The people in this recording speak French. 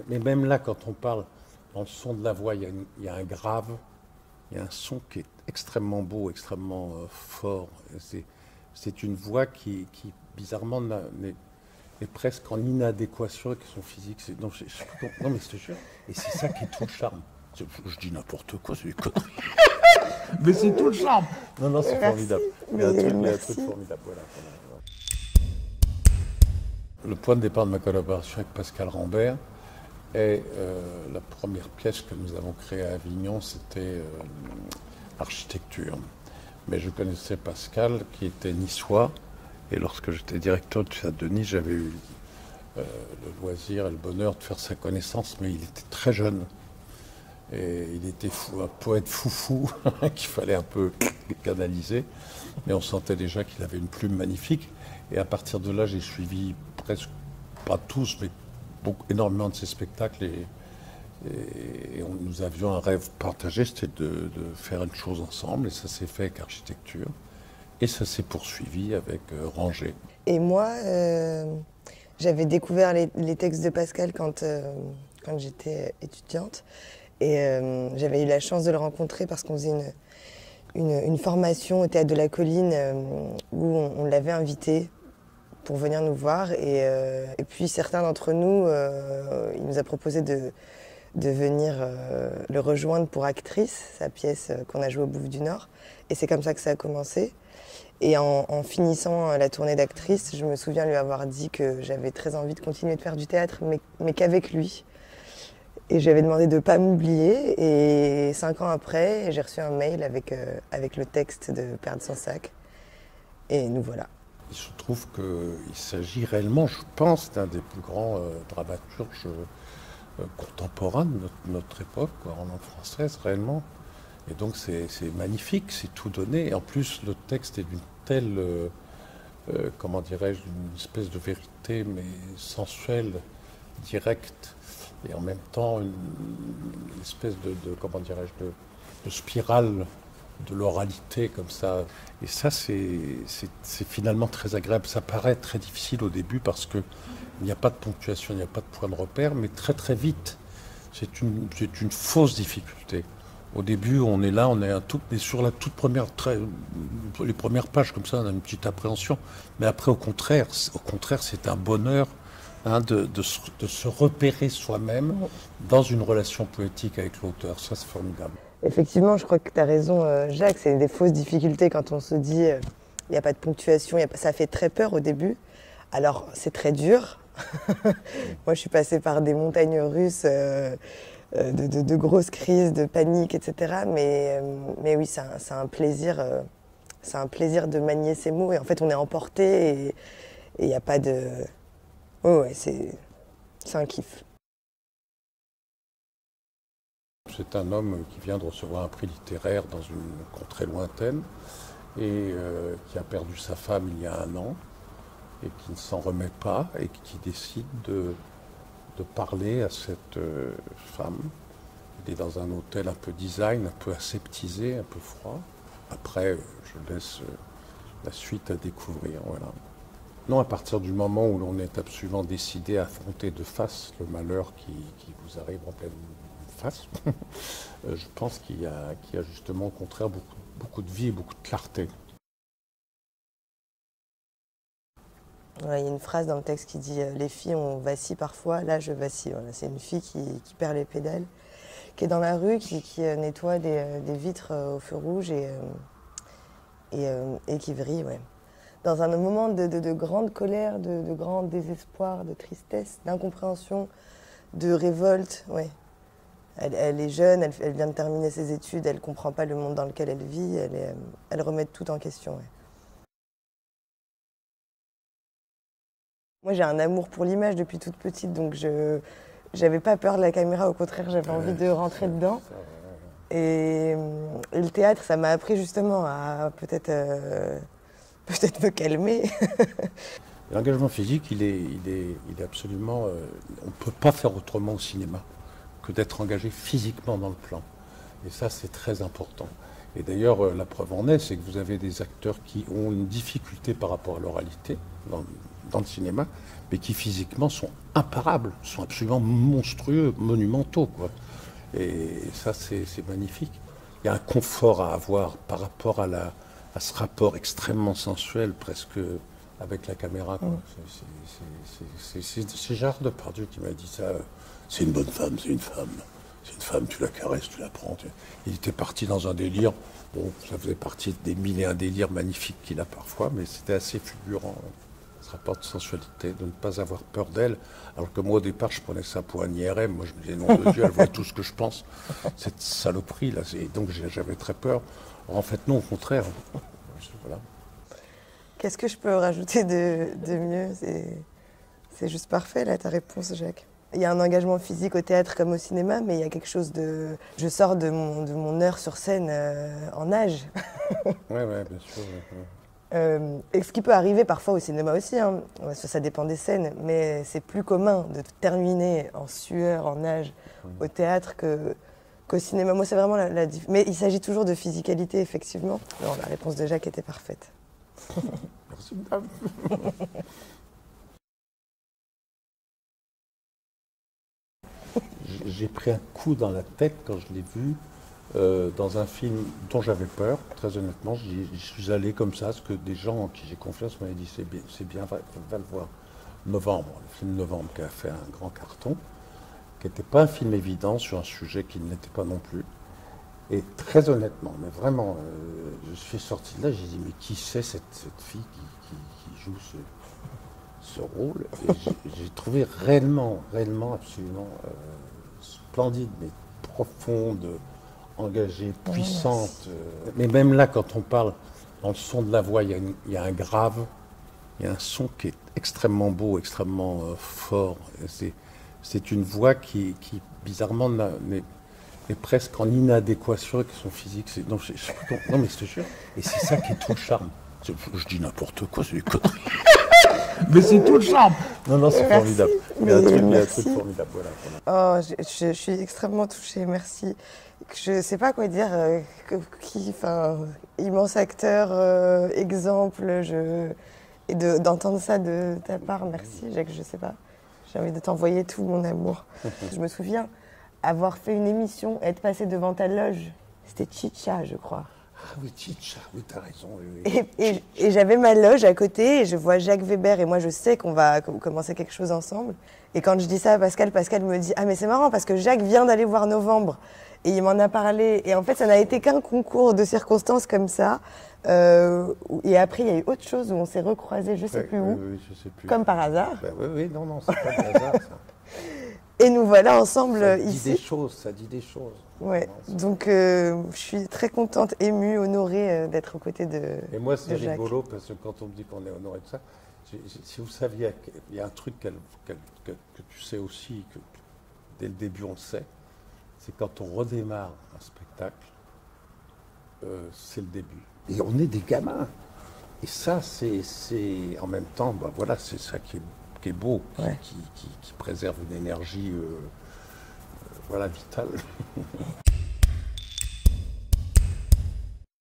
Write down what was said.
Mais même là, quand on parle dans le son de la voix, il y a un grave, il y a un son qui est extrêmement beau, extrêmement fort. C'est une voix qui bizarrement, est presque en inadéquation avec son physique. Non, non, mais je te jure. Et c'est ça qui est tout le charme. Je dis n'importe quoi, c'est des conneries. Mais c'est tout le charme. Non, non, c'est formidable. Il y a un truc formidable. Voilà. Le point de départ de ma collaboration avec Pascal Rambert est la première pièce que nous avons créée à Avignon, c'était architecture. Mais je connaissais Pascal qui était niçois. Et lorsque j'étais directeur du Théâtre de Nice, j'avais eu le loisir et le bonheur de faire sa connaissance, mais il était très jeune. Et il était un poète foufou qu'il fallait un peu canaliser. Mais on sentait déjà qu'il avait une plume magnifique. Et à partir de là, j'ai suivi presque, pas tous, mais énormément de ses spectacles. Nous avions un rêve partagé, c'était de faire une chose ensemble. Et ça s'est fait avec architecture. Et ça s'est poursuivi avec Rangé. Et moi, j'avais découvert les textes de Pascal quand j'étais étudiante. Et j'avais eu la chance de le rencontrer parce qu'on faisait une formation au Théâtre de la Colline où on l'avait invité pour venir nous voir. Et puis certains d'entre nous, il nous a proposé de venir le rejoindre pour Actrice, sa pièce qu'on a jouée au Bouffe du Nord. Et c'est comme ça que ça a commencé. Et en finissant la tournée d'Actrice, je me souviens lui avoir dit que j'avais très envie de continuer de faire du théâtre, mais qu'avec lui. Et j'avais demandé de ne pas m'oublier. Et 5 ans après, j'ai reçu un mail avec le texte de Perdre son sac. Et nous voilà. Il se trouve qu'il s'agit réellement, je pense, d'un des plus grands dramaturges contemporains de notre époque, quoi, en langue française, réellement. Et donc c'est magnifique, c'est tout donné. Et en plus, le texte est d'une telle, comment dirais-je, une espèce de vérité, mais sensuelle, directe, et en même temps une espèce comment dirais-je, de spirale de l'oralité comme ça. Et ça, c'est finalement très agréable. Ça paraît très difficile au début parce qu'il n'y a pas de ponctuation, il n'y a pas de point de repère, mais très très vite, c'est une fausse difficulté. Au début, on est là, on est sur la toute première, les premières pages comme ça, on a une petite appréhension. Mais après, au contraire, c'est un bonheur de se repérer soi-même dans une relation poétique avec l'auteur. Ça, c'est formidable. Effectivement, je crois que tu as raison, Jacques. C'est des fausses difficultés quand on se dit il n'y a pas de ponctuation. Ça fait très peur au début. Alors, c'est très dur. Moi, je suis passée par des montagnes russes. De grosses crises, de panique, etc. Mais oui, c'est un plaisir de manier ces mots. Et en fait, on est emporté et il n'y a pas de... Ouais, c'est un kiff. C'est un homme qui vient de recevoir un prix littéraire dans une contrée lointaine et qui a perdu sa femme il y a 1 an et qui ne s'en remet pas et qui décide de parler à cette femme. Il est dans un hôtel un peu design, un peu aseptisé, un peu froid. Après, je laisse la suite à découvrir. Voilà. Non, à partir du moment où l'on est absolument décidé à affronter de face le malheur qui vous arrive en pleine face, je pense qu'il y a justement au contraire beaucoup de vie et beaucoup de clarté. Ouais, il y a une phrase dans le texte qui dit « Les filles, on vacille parfois, là je vacille ». Voilà, c'est une fille qui perd les pédales, qui est dans la rue, qui nettoie des vitres au feu rouge et qui vrille. Ouais. Dans un moment de grande colère, de grand désespoir, de tristesse, d'incompréhension, de révolte. Ouais. Elle est jeune, elle vient de terminer ses études, elle ne comprend pas le monde dans lequel elle vit, elle remet tout en question. Ouais. Moi, j'ai un amour pour l'image depuis toute petite, donc je n'avais pas peur de la caméra, au contraire, j'avais envie de rentrer dedans. Et le théâtre, ça m'a appris justement à peut-être me calmer. L'engagement physique, il est absolument... on ne peut pas faire autrement au cinéma que d'être engagé physiquement dans le plan. Et ça, c'est très important. Et d'ailleurs, la preuve en est, c'est que vous avez des acteurs qui ont une difficulté par rapport à l'oralité, dans le cinéma, mais qui physiquement sont imparables, sont absolument monstrueux, monumentaux, quoi. Et ça, c'est magnifique. Il y a un confort à avoir par rapport à ce rapport extrêmement sensuel, presque avec la caméra, quoi. C'est Gérard Depardieu qui m'a dit ça. C'est une bonne femme, c'est une femme. C'est une femme, tu la caresses, tu la prends. Il était parti dans un délire. Bon, ça faisait partie des mille et un délires magnifiques qu'il a parfois, mais c'était assez fulgurant, ce rapport de sensualité, de ne pas avoir peur d'elle. Alors que moi, au départ, je prenais ça pour un IRM. Moi, je me disais, non de Dieu, elle voit tout ce que je pense. Cette saloperie, là. Et donc, j'avais très peur. Alors, en fait, non, au contraire. Voilà. Qu'est-ce que je peux rajouter de mieux? C'est juste parfait, là, ta réponse, Jacques. Il y a un engagement physique au théâtre comme au cinéma, mais il y a quelque chose de... Je sors de mon heure sur scène en nage. Oui, bien sûr. Ouais. Et ce qui peut arriver parfois au cinéma aussi, hein. Ça dépend des scènes, mais c'est plus commun de terminer en sueur, en nage au théâtre qu'au cinéma. Moi, c'est vraiment la différence. Mais il s'agit toujours de physicalité, effectivement. Non, la réponse de Jacques était parfaite. Merci, madame. J'ai pris un coup dans la tête quand je l'ai vu dans un film dont j'avais peur, très honnêtement. Je suis allé comme ça, parce que des gens en qui j'ai confiance m'avaient dit c'est bien, va le voir. Novembre, le film Novembre qui a fait un grand carton, qui n'était pas un film évident sur un sujet qui ne l'était pas non plus. Et très honnêtement, mais vraiment, je suis sorti de là, j'ai dit mais qui c'est cette fille qui joue ce rôle? Et j'ai trouvé réellement absolument splendide, mais profonde, engagée, puissante. Mais même là, quand on parle dans le son de la voix, il y a un grave, il y a un son qui est extrêmement beau, extrêmement fort. C'est une voix qui bizarrement, est presque en inadéquation avec son physique. Non, mais je te jure. Et c'est ça qui est tout le charme. Je dis n'importe quoi, c'est des conneries. Mais c'est tout le charme. Non, c'est formidable. Il y a un truc formidable. Voilà. Oh, je suis extrêmement touchée, merci. Je ne sais pas quoi dire. Immense acteur, exemple, et d'entendre ça de ta part, merci, Jacques, je ne sais pas. J'ai envie de t'envoyer tout mon amour. Je me souviens avoir fait une émission, être passé devant ta loge. C'était Chicha, je crois. Ah oui, Chicha, oui, t'as raison. Oui. Et j'avais ma loge à côté, et je vois Jacques Weber, et moi je sais qu'on va commencer quelque chose ensemble. Et quand je dis ça à Pascal, Pascal me dit « Ah mais c'est marrant, parce que Jacques vient d'aller voir Novembre. » Et il m'en a parlé. Et en fait, ça n'a été qu'un concours de circonstances comme ça. Et après, il y a eu autre chose où on s'est recroisés, je sais plus où. Oui, je sais plus. Comme par hasard. Ben, oui, non, c'est pas par hasard, ça. Et nous voilà ensemble ici. Ça dit des choses. Ouais. Donc, je suis très contente, émue, honorée d'être aux côtés de Et moi, c'est Jacques. rigolo, parce que quand on me dit qu'on est honoré de ça, si vous saviez, il y a un truc que tu sais aussi, que dès le début on le sait, c'est quand on redémarre un spectacle, c'est le début. Et on est des gamins. Et ça, c'est en même temps, bah, voilà, c'est ça qui est beau, Ouais. qui préserve une énergie voilà, vitale.